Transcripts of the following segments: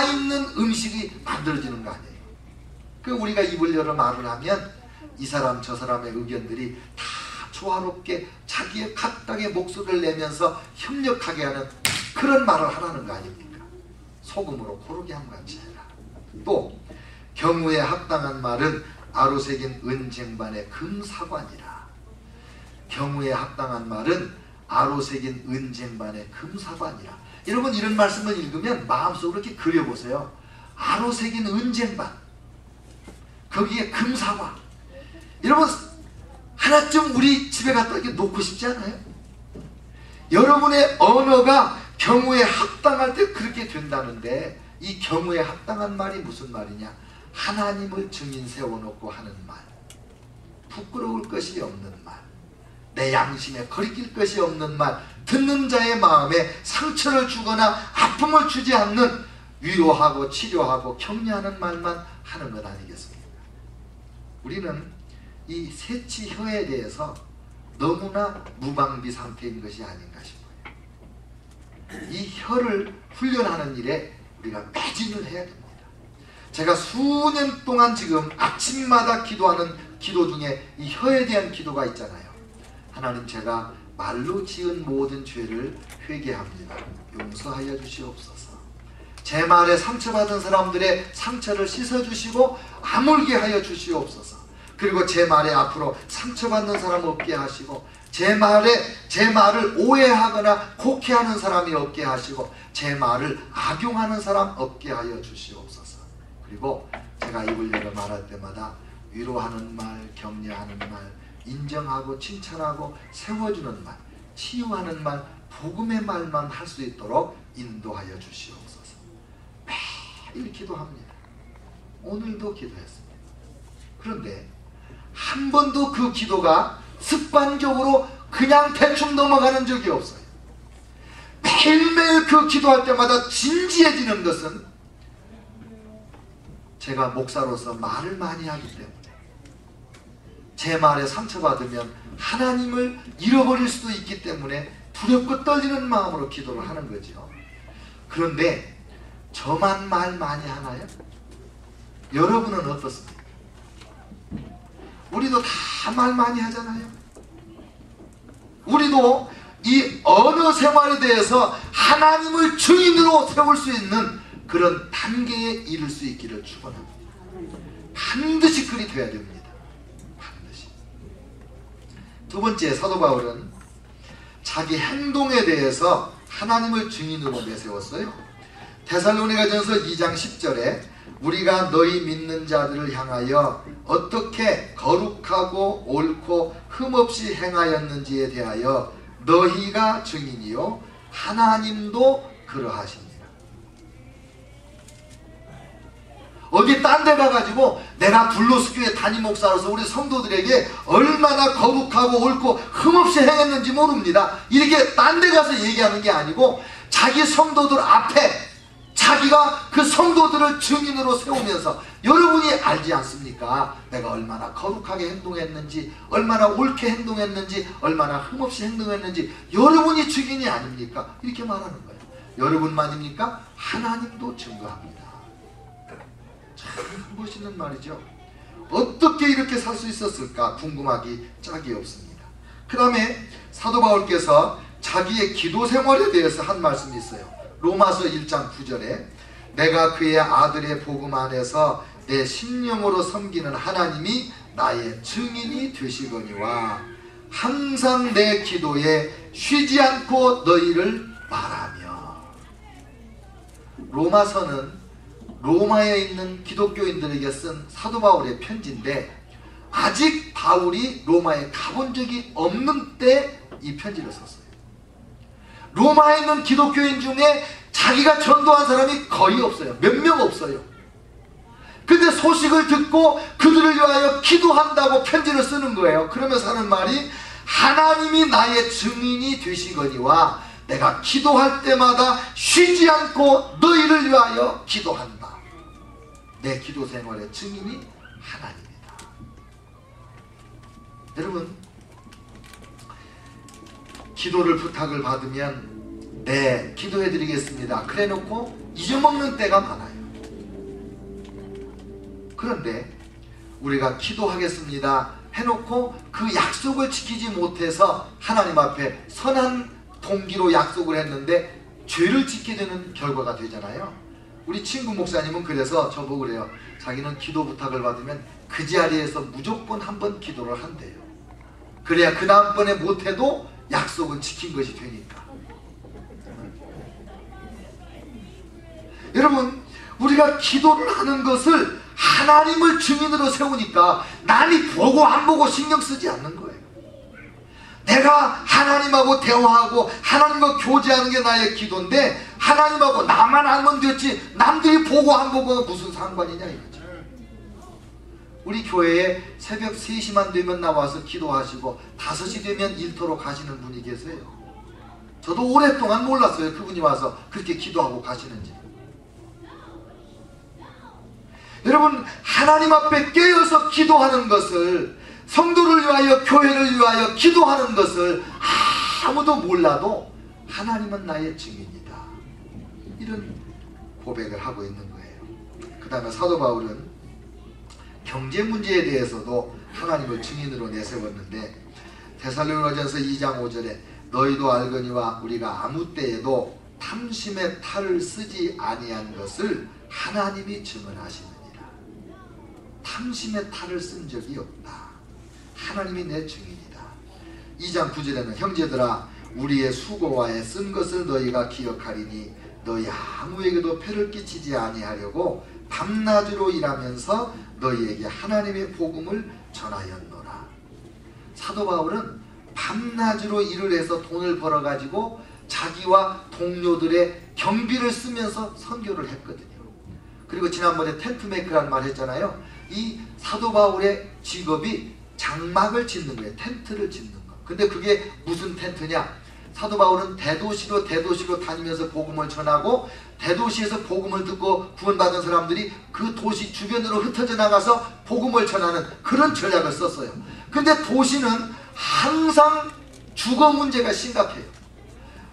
살아있는 음식이 만들어지는 거 아니에요. 그 우리가 입을 열어 말을 하면 이 사람 저 사람의 의견들이 다 조화롭게 자기의 각각의 목소리를 내면서 협력하게 하는 그런 말을 하라는 거 아닙니까? 소금으로 고르게 함같이 해라. 또 경우에 합당한 말은 아로새긴 은쟁반의 금사관이라. 경우에 합당한 말은 아로새긴 은쟁반의 금사관이라. 여러분 이런 말씀을 읽으면 마음속으로 이렇게 그려보세요. 아로새긴 은쟁반, 거기에 금사관. 여러분 하나쯤 우리 집에 갖다 이렇게 놓고 싶지 않아요? 여러분의 언어가 경우에 합당할 때 그렇게 된다는데, 이 경우에 합당한 말이 무슨 말이냐? 하나님을 증인 세워놓고 하는 말, 부끄러울 것이 없는 말, 내 양심에 거리낄 것이 없는 말, 듣는 자의 마음에 상처를 주거나 아픔을 주지 않는 위로하고 치료하고 격려하는 말만 하는 것 아니겠습니까? 우리는 이 새치혀에 대해서 너무나 무방비 상태인 것이 아닌가 싶어요. 이 혀를 훈련하는 일에 우리가 매진을 해야 됩니다. 제가 수년 동안 지금 아침마다 기도하는 기도 중에 이 혀에 대한 기도가 있잖아요. 하나님, 제가 말로 지은 모든 죄를 회개합니다. 용서하여 주시옵소서. 제 말에 상처받은 사람들의 상처를 씻어주시고 아물게 하여 주시옵소서. 그리고 제 말에 앞으로 상처받는 사람 없게 하시고, 제 말을 오해하거나 곡해하는 사람이 없게 하시고, 제 말을 악용하는 사람 없게 하여 주시옵소서. 그리고 제가 입을 열어 말할 때마다 위로하는 말, 격려하는 말, 인정하고 칭찬하고 세워주는 말, 치유하는 말, 복음의 말만 할 수 있도록 인도하여 주시옵소서. 매일 기도합니다. 오늘도 기도했습니다. 그런데 한 번도 그 기도가 습관적으로 그냥 대충 넘어가는 적이 없어요. 매일매일 그 기도할 때마다 진지해지는 것은 제가 목사로서 말을 많이 하기 때문에, 제 말에 상처받으면 하나님을 잃어버릴 수도 있기 때문에 두렵고 떨리는 마음으로 기도를 하는 거죠. 그런데 저만 말 많이 하나요? 여러분은 어떻습니까? 우리도 다 말 많이 하잖아요. 우리도 이 언어 생활에 대해서 하나님을 증인으로 세울 수 있는 그런 단계에 이를 수 있기를 축원합니다. 반드시 그리 돼야 됩니다. 반드시. 두 번째, 사도 바울은 자기 행동에 대해서 하나님을 증인으로 내세웠어요. 데살로니가전서 2장 10절에 우리가 너희 믿는 자들을 향하여 어떻게 거룩하고 옳고 흠없이 행하였는지에 대하여 너희가 증인이요 하나님도 그러하십니다. 어디 딴 데 가가지고 내가 블루스 교회 담임 목사로서 우리 성도들에게 얼마나 거룩하고 옳고 흠없이 행했는지 모릅니다. 이렇게 딴 데 가서 얘기하는 게 아니고, 자기 성도들 앞에 자기가 그 성도들을 증인으로 세우면서, 여러분이 알지 않습니까? 내가 얼마나 거룩하게 행동했는지, 얼마나 옳게 행동했는지, 얼마나 흠없이 행동했는지 여러분이 증인이 아닙니까? 이렇게 말하는 거예요. 여러분만입니까? 하나님도 증거합니다. 참 멋있는 말이죠. 어떻게 이렇게 살 수 있었을까 궁금하기 짝이 없습니다. 그 다음에 사도 바울께서 자기의 기도 생활에 대해서 한 말씀이 있어요. 로마서 1장 9절에 내가 그의 아들의 복음 안에서 내 심령으로 섬기는 하나님이 나의 증인이 되시거니와 항상 내 기도에 쉬지 않고 너희를 말하며. 로마서는 로마에 있는 기독교인들에게 쓴 사도 바울의 편지인데, 아직 바울이 로마에 가본 적이 없는 때 이 편지를 썼어요. 로마에 있는 기독교인 중에 자기가 전도한 사람이 거의 없어요. 몇 명 없어요. 근데 소식을 듣고 그들을 위하여 기도한다고 편지를 쓰는 거예요. 그러면서 하는 말이 하나님이 나의 증인이 되시거니와 내가 기도할 때마다 쉬지 않고 너희를 위하여 기도한다. 내 기도 생활의 증인이 하나님이다. 여러분, 기도를 부탁을 받으면 네, 기도해 드리겠습니다 그래 놓고 잊어먹는 때가 많아요. 그런데 우리가 기도하겠습니다 해놓고 그 약속을 지키지 못해서 하나님 앞에 선한 동기로 약속을 했는데 죄를 짓게 되는 결과가 되잖아요. 우리 친구 목사님은 그래서 저보고 그래요. 자기는 기도 부탁을 받으면 그 자리에서 무조건 한번 기도를 한대요. 그래야 그 다음번에 못해도 약속은 지킨 것이 되니까. 여러분, 우리가 기도를 하는 것을 하나님을 증인으로 세우니까 남이 보고 안 보고 신경 쓰지 않는 거예요. 내가 하나님하고 대화하고 하나님과 교제하는 게 나의 기도인데 하나님하고 나만 알면 됐지 남들이 보고 안 보고가 무슨 상관이냐 이거죠. 우리 교회에 새벽 3시만 되면 나와서 기도하시고 5시 되면 일터로 가시는 분이 계세요. 저도 오랫동안 몰랐어요. 그분이 와서 그렇게 기도하고 가시는지. 여러분, 하나님 앞에 깨어서 기도하는 것을, 성도를 위하여 교회를 위하여 기도하는 것을 아무도 몰라도 하나님은 나의 증인이다, 이런 고백을 하고 있는 거예요. 그 다음에 사도 바울은 경제 문제에 대해서도 하나님을 증인으로 내세웠는데 데살로니가전서 2장 5절에 너희도 알거니와 우리가 아무 때에도 탐심의 탈을 쓰지 아니한 것을 하나님이 증언하시느니라. 탐심의 탈을 쓴 적이 없다. 하나님이 내 증인이다. 2장 9절에는 형제들아 우리의 수고와 애쓴 것을 너희가 기억하리니 너희 아무에게도 폐를 끼치지 아니하려고 밤낮으로 일하면서 너희에게 하나님의 복음을 전하였노라. 사도 바울은 밤낮으로 일을 해서 돈을 벌어가지고 자기와 동료들의 경비를 쓰면서 선교를 했거든요. 그리고 지난번에 텐트메이커라는 말 했잖아요. 이 사도 바울의 직업이 장막을 짓는 거예요. 텐트를 짓는 거. 근데 그게 무슨 텐트냐? 사도 바울은 대도시로 다니면서 복음을 전하고 대도시에서 복음을 듣고 구원받은 사람들이 그 도시 주변으로 흩어져 나가서 복음을 전하는 그런 전략을 썼어요. 근데 도시는 항상 주거 문제가 심각해요.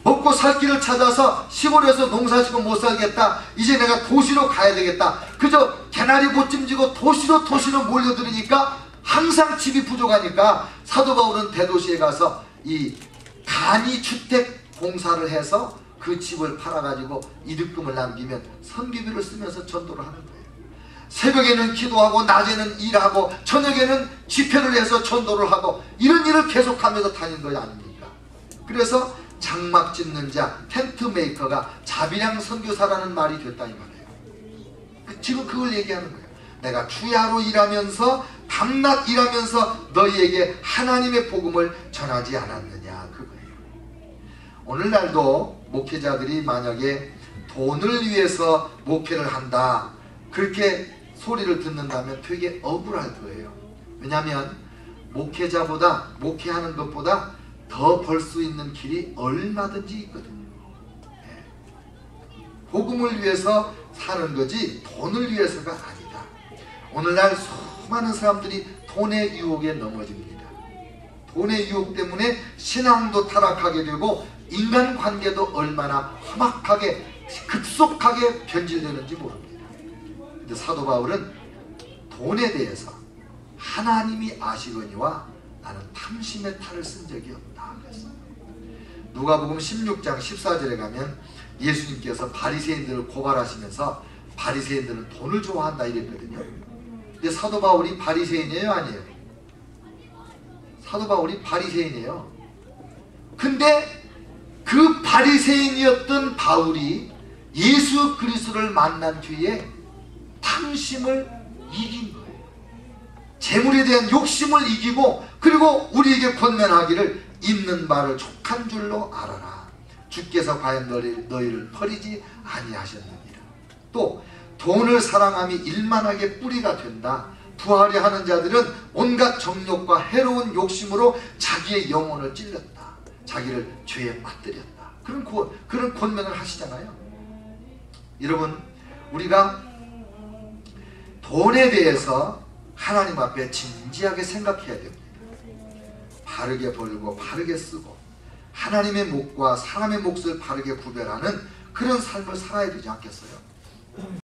먹고 살 길을 찾아서 시골에서 농사짓고 못 살겠다. 이제 내가 도시로 가야 되겠다. 그저 개나리 보찜지고 도시로 몰려들으니까 항상 집이 부족하니까 사도 바울은 대도시에 가서 이 간이 주택 공사를 해서 그 집을 팔아가지고 이득금을 남기면 선교비를 쓰면서 전도를 하는 거예요. 새벽에는 기도하고 낮에는 일하고 저녁에는 집회를 해서 전도를 하고 이런 일을 계속하면서 다닌 거 아닙니까? 그래서 장막 짓는 자, 텐트 메이커가 자비량 선교사라는 말이 됐다 이 말이에요. 지금 그걸 얘기하는 거예요. 내가 주야로 일하면서 밤낮 일하면서 너희에게 하나님의 복음을 전하지 않았느냐 그거예요. 오늘날도 목회자들이 만약에 돈을 위해서 목회를 한다 그렇게 소리를 듣는다면 되게 억울할 거예요. 왜냐하면 목회하는 것보다 더 벌 수 있는 길이 얼마든지 있거든요. 복음을 위해서 사는 거지 돈을 위해서가 아니다. 오늘날 수많은 사람들이 돈의 유혹에 넘어집니다. 돈의 유혹 때문에 신앙도 타락하게 되고 인간관계도 얼마나 험악하게 급속하게 변질되는지 모릅니다. 근데 사도 바울은 돈에 대해서 하나님이 아시거니와 나는 탐심의 탈을 쓴 적이 없다 그랬어요. 누가복음 16장 14절에 가면 예수님께서 바리새인들을 고발하시면서 바리새인들은 돈을 좋아한다 이랬거든요. 근데 사도 바울이 바리새인이에요 아니에요? 사도 바울이 바리새인이에요. 근데 그 바리새인이었던 바울이 예수 그리스도를 만난 뒤에 탐심을 이긴 거예요. 재물에 대한 욕심을 이기고 그리고 우리에게 권면하기를 있는 바를 족한 줄로 알아라. 주께서 과연 너희를 버리지 아니하셨느니라. 또 돈을 사랑함이 일만하게 뿌리가 된다. 부하려 하는 자들은 온갖 정욕과 해로운 욕심으로 자기의 영혼을 찔렀다. 자기를 죄에 빠뜨렸다. 그런 권면을 하시잖아요. 여러분, 우리가 돈에 대해서 하나님 앞에 진지하게 생각해야 됩니다. 바르게 벌고 바르게 쓰고 하나님의 몫과 사람의 몫을 바르게 구별하는 그런 삶을 살아야 되지 않겠어요?